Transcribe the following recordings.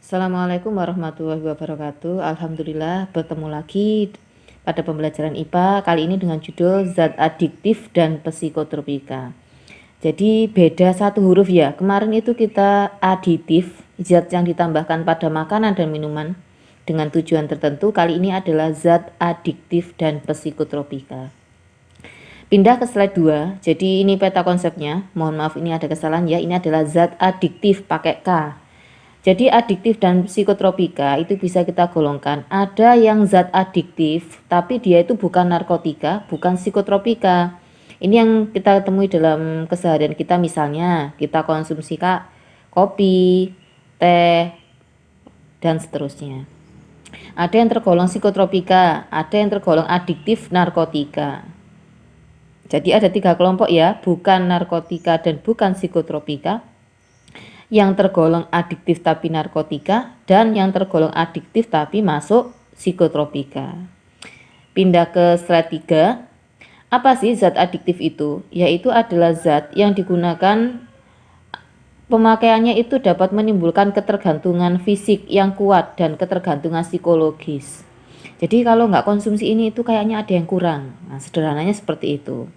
Assalamualaikum warahmatullahi wabarakatuh. Alhamdulillah bertemu lagi pada pembelajaran IPA kali ini dengan judul zat adiktif dan psikotropika. Jadi beda satu huruf ya. Kemarin itu kita aditif, zat yang ditambahkan pada makanan dan minuman dengan tujuan tertentu. Kali ini adalah zat adiktif dan psikotropika. Pindah ke slide 2. Jadi ini peta konsepnya. Mohon maaf ini ada kesalahan ya. Ini adalah zat adiktif pakai K. Jadi adiktif dan psikotropika itu bisa kita golongkan. Ada yang zat adiktif tapi dia itu bukan narkotika, bukan psikotropika. Ini yang kita temui dalam keseharian kita, misalnya kita konsumsi kopi, teh, dan seterusnya. Ada yang tergolong psikotropika, ada yang tergolong adiktif narkotika. Jadi ada 3 kelompok ya, bukan narkotika dan bukan psikotropika, yang tergolong adiktif tapi narkotika, dan yang tergolong adiktif tapi masuk psikotropika. Pindah ke slide 3. Apa sih zat adiktif itu? Yaitu adalah zat yang digunakan, pemakaiannya itu dapat menimbulkan ketergantungan fisik yang kuat dan ketergantungan psikologis. Jadi kalau nggak konsumsi ini itu kayaknya ada yang kurang. Nah, sederhananya seperti itu.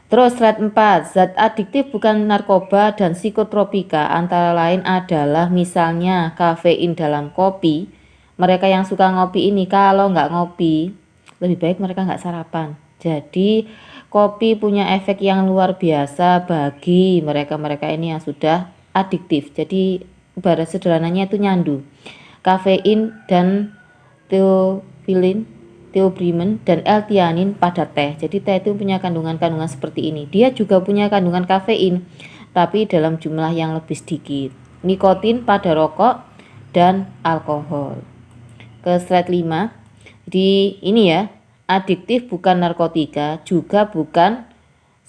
Terus slide 4, zat adiktif bukan narkoba dan psikotropika antara lain adalah misalnya kafein dalam kopi. Mereka yang suka ngopi ini kalau nggak ngopi, lebih baik mereka nggak sarapan. Jadi kopi punya efek yang luar biasa bagi mereka-mereka ini yang sudah adiktif. Jadi ibarat sederhananya itu nyandu. Kafein dan theobromine dan L-theanine pada teh. Jadi teh itu punya kandungan-kandungan seperti ini. Dia juga punya kandungan kafein, tapi dalam jumlah yang lebih sedikit. Nikotin pada rokok dan alkohol. Ke slide 5. Jadi ini ya, adiktif bukan narkotika, juga bukan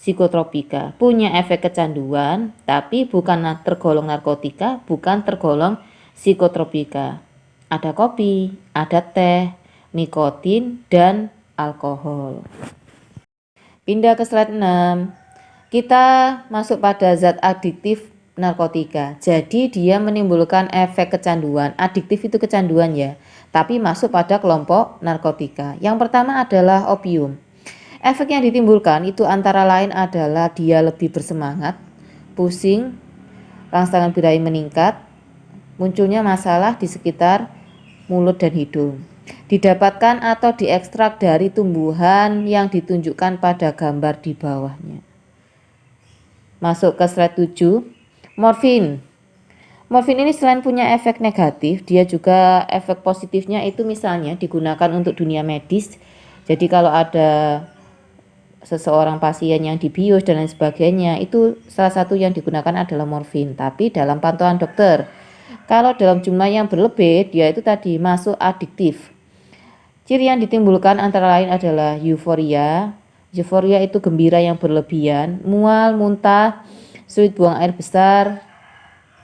psikotropika. Punya efek kecanduan, tapi bukan tergolong narkotika, bukan tergolong psikotropika. Ada kopi, ada teh, nikotin, dan alkohol. Pindah ke slide 6. Kita masuk pada zat adiktif narkotika. Jadi dia menimbulkan efek kecanduan. Adiktif itu kecanduan ya, tapi masuk pada kelompok narkotika. Yang pertama adalah opium. Efek yang ditimbulkan itu antara lain adalah dia lebih bersemangat, pusing, rangsangan birahi meningkat, munculnya masalah di sekitar mulut dan hidung. Didapatkan atau diekstrak dari tumbuhan yang ditunjukkan pada gambar di bawahnya. Masuk ke slide 7. Morfin. Morfin ini selain punya efek negatif, dia juga efek positifnya itu misalnya digunakan untuk dunia medis. Jadi kalau ada seseorang pasien yang dibius dan lain sebagainya, itu salah satu yang digunakan adalah morfin, tapi dalam pantauan dokter. Kalau dalam jumlah yang berlebih, dia itu tadi masuk adiktif. Ciri yang ditimbulkan antara lain adalah euforia. Euforia itu gembira yang berlebihan, mual, muntah, sulit buang air besar,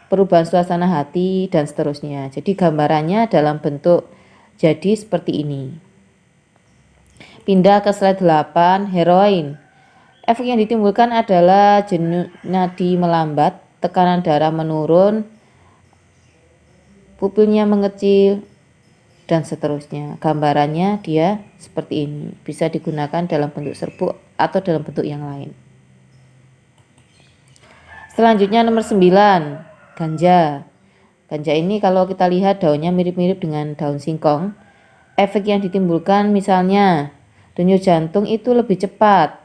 perubahan suasana hati, dan seterusnya. Jadi gambarannya dalam bentuk jadi seperti ini. Pindah ke slide 8, heroin. Efek yang ditimbulkan adalah denyut nadi melambat, tekanan darah menurun, pupilnya mengecil, dan seterusnya. Gambarannya dia seperti ini. Bisa digunakan dalam bentuk serbuk atau dalam bentuk yang lain. Selanjutnya nomor 9, ganja. Ganja ini kalau kita lihat daunnya mirip-mirip dengan daun singkong. Efek yang ditimbulkan misalnya denyut jantung itu lebih cepat,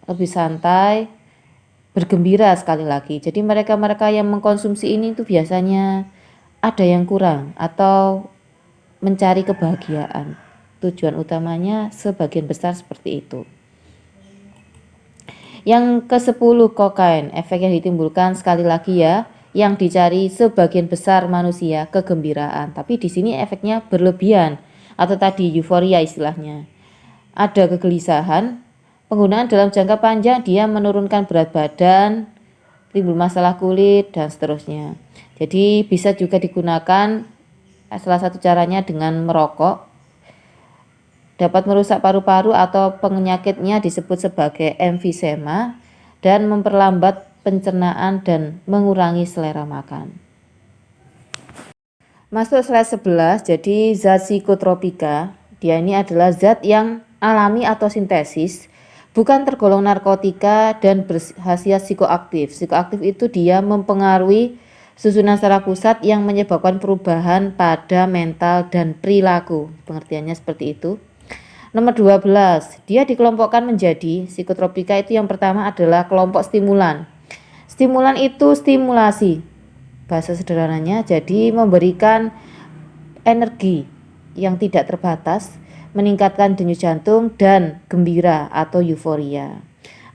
lebih santai, bergembira sekali lagi. Jadi mereka-mereka yang mengkonsumsi ini itu biasanya ada yang kurang atau mencari kebahagiaan. Tujuan utamanya sebagian besar seperti itu. Yang ke-10, kokain. Efek yang ditimbulkan sekali lagi ya, yang dicari sebagian besar manusia kegembiraan. Tapi di sini efeknya berlebihan atau tadi euforia istilahnya. Ada kegelisahan. Penggunaan dalam jangka panjang dia menurunkan berat badan, timbul masalah kulit, dan seterusnya. Jadi bisa juga digunakan, salah satu caranya dengan merokok. Dapat merusak paru-paru atau penyakitnya disebut sebagai emfisema dan memperlambat pencernaan dan mengurangi selera makan. Masuk slide 11, jadi zat psikotropika, dia ini adalah zat yang alami atau sintesis, bukan tergolong narkotika dan berkhasiat psikoaktif. Psikoaktif itu dia mempengaruhi susunan saraf pusat yang menyebabkan perubahan pada mental dan perilaku. Pengertiannya seperti itu. Nomor 12, dia dikelompokkan menjadi psikotropika itu yang pertama adalah kelompok stimulan. Stimulan itu stimulasi. Bahasa sederhananya jadi memberikan energi yang tidak terbatas, meningkatkan denyut jantung dan gembira atau euforia.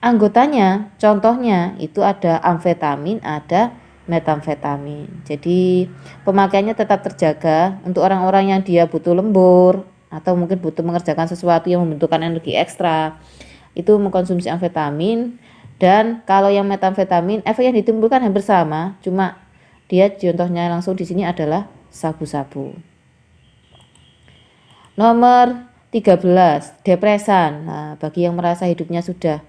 Anggotanya, contohnya itu ada amfetamin, ada metamfetamin. Jadi pemakaiannya tetap terjaga untuk orang-orang yang dia butuh lembur atau mungkin butuh mengerjakan sesuatu yang membutuhkan energi ekstra. Itu mengkonsumsi amfetamin, dan kalau yang metamfetamin efek yang ditimbulkan hampir sama, cuma dia contohnya langsung di sini adalah sabu-sabu. Nomor 13, depresan. Nah, bagi yang merasa hidupnya sudah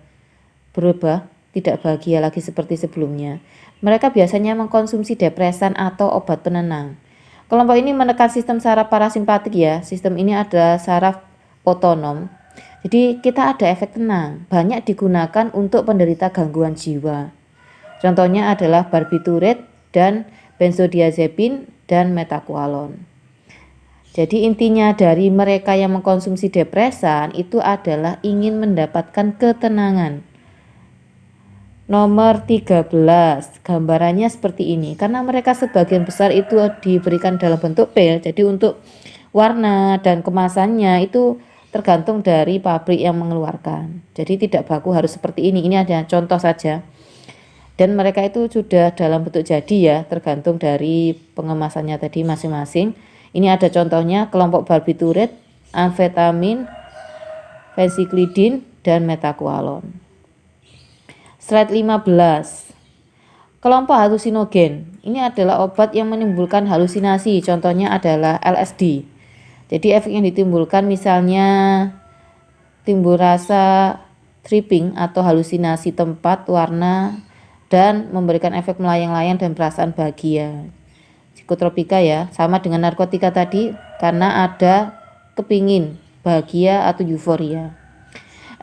berubah, tidak bahagia lagi seperti sebelumnya, mereka biasanya mengkonsumsi depresan atau obat penenang. Kelompok ini menekan sistem saraf parasimpatik ya. Sistem ini adalah saraf otonom. Jadi kita ada efek tenang, banyak digunakan untuk penderita gangguan jiwa. Contohnya adalah barbiturat dan benzodiazepin dan metakualon. Jadi intinya dari mereka yang mengkonsumsi depresan itu adalah ingin mendapatkan ketenangan. Nomor 13, gambarannya seperti ini. Karena mereka sebagian besar itu diberikan dalam bentuk pil, jadi untuk warna dan kemasannya itu tergantung dari pabrik yang mengeluarkan. Jadi tidak baku harus seperti ini. Ini ada contoh saja. Dan mereka itu sudah dalam bentuk jadi ya, tergantung dari pengemasannya tadi masing-masing. Ini ada contohnya kelompok barbiturat, amfetamin, fensiklidin, dan metakualon. Slide 15. Kelompok halusinogen. Ini adalah obat yang menimbulkan halusinasi, contohnya adalah LSD. Jadi efek yang ditimbulkan misalnya timbul rasa tripping atau halusinasi tempat, warna, dan memberikan efek melayang-layang dan perasaan bahagia. Psikotropika ya, sama dengan narkotika tadi karena ada kepingin bahagia atau euforia.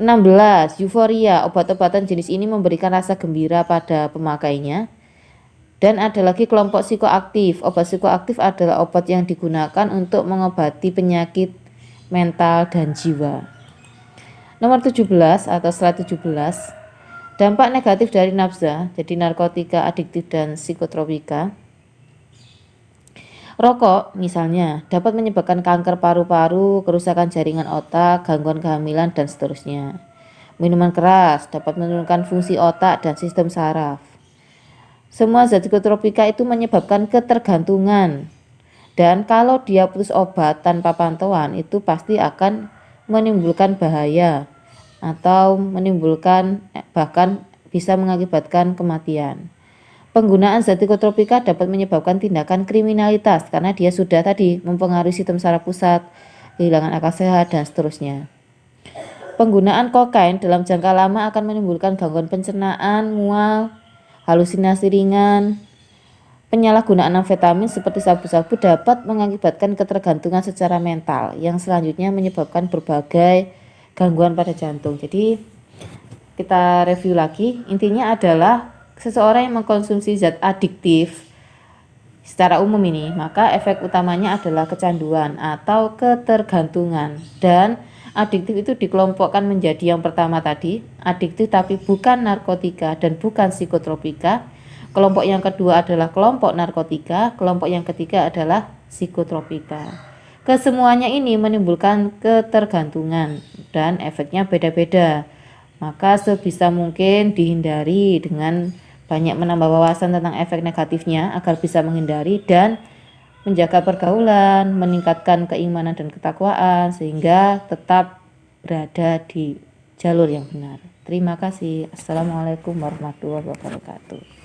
16, euforia. Obat-obatan jenis ini memberikan rasa gembira pada pemakainya. Dan ada lagi kelompok psikoaktif. Obat psikoaktif adalah obat yang digunakan untuk mengobati penyakit mental dan jiwa. Nomor 17 atau slide 17. Dampak negatif dari nafza, jadi narkotika, adiktif, dan psikotropika. Rokok misalnya dapat menyebabkan kanker paru-paru, kerusakan jaringan otak, gangguan kehamilan, dan seterusnya. Minuman keras dapat menurunkan fungsi otak dan sistem saraf. Semua zat psikotropika itu menyebabkan ketergantungan. Dan kalau dia putus obat tanpa pantauan itu pasti akan menimbulkan bahaya atau menimbulkan bahkan bisa mengakibatkan kematian. Penggunaan zat psikotropika dapat menyebabkan tindakan kriminalitas karena dia sudah tadi mempengaruhi sistem saraf pusat, kehilangan akal sehat, dan seterusnya. Penggunaan kokain dalam jangka lama akan menimbulkan gangguan pencernaan, mual, halusinasi ringan. Penyalahgunaan amfetamin seperti sabu-sabu dapat mengakibatkan ketergantungan secara mental yang selanjutnya menyebabkan berbagai gangguan pada jantung. Jadi kita review lagi, intinya adalah seseorang yang mengkonsumsi zat adiktif secara umum ini, maka efek utamanya adalah kecanduan atau ketergantungan. Dan adiktif itu dikelompokkan menjadi yang pertama tadi, adiktif tapi bukan narkotika dan bukan psikotropika. Kelompok yang kedua adalah kelompok narkotika, kelompok yang ketiga adalah psikotropika. Kesemuanya ini menimbulkan ketergantungan dan efeknya beda-beda. Maka sebisa mungkin dihindari dengan banyak menambah wawasan tentang efek negatifnya agar bisa menghindari dan menjaga pergaulan, meningkatkan keimanan dan ketakwaan sehingga tetap berada di jalur yang benar. Terima kasih. Assalamualaikum warahmatullahi wabarakatuh.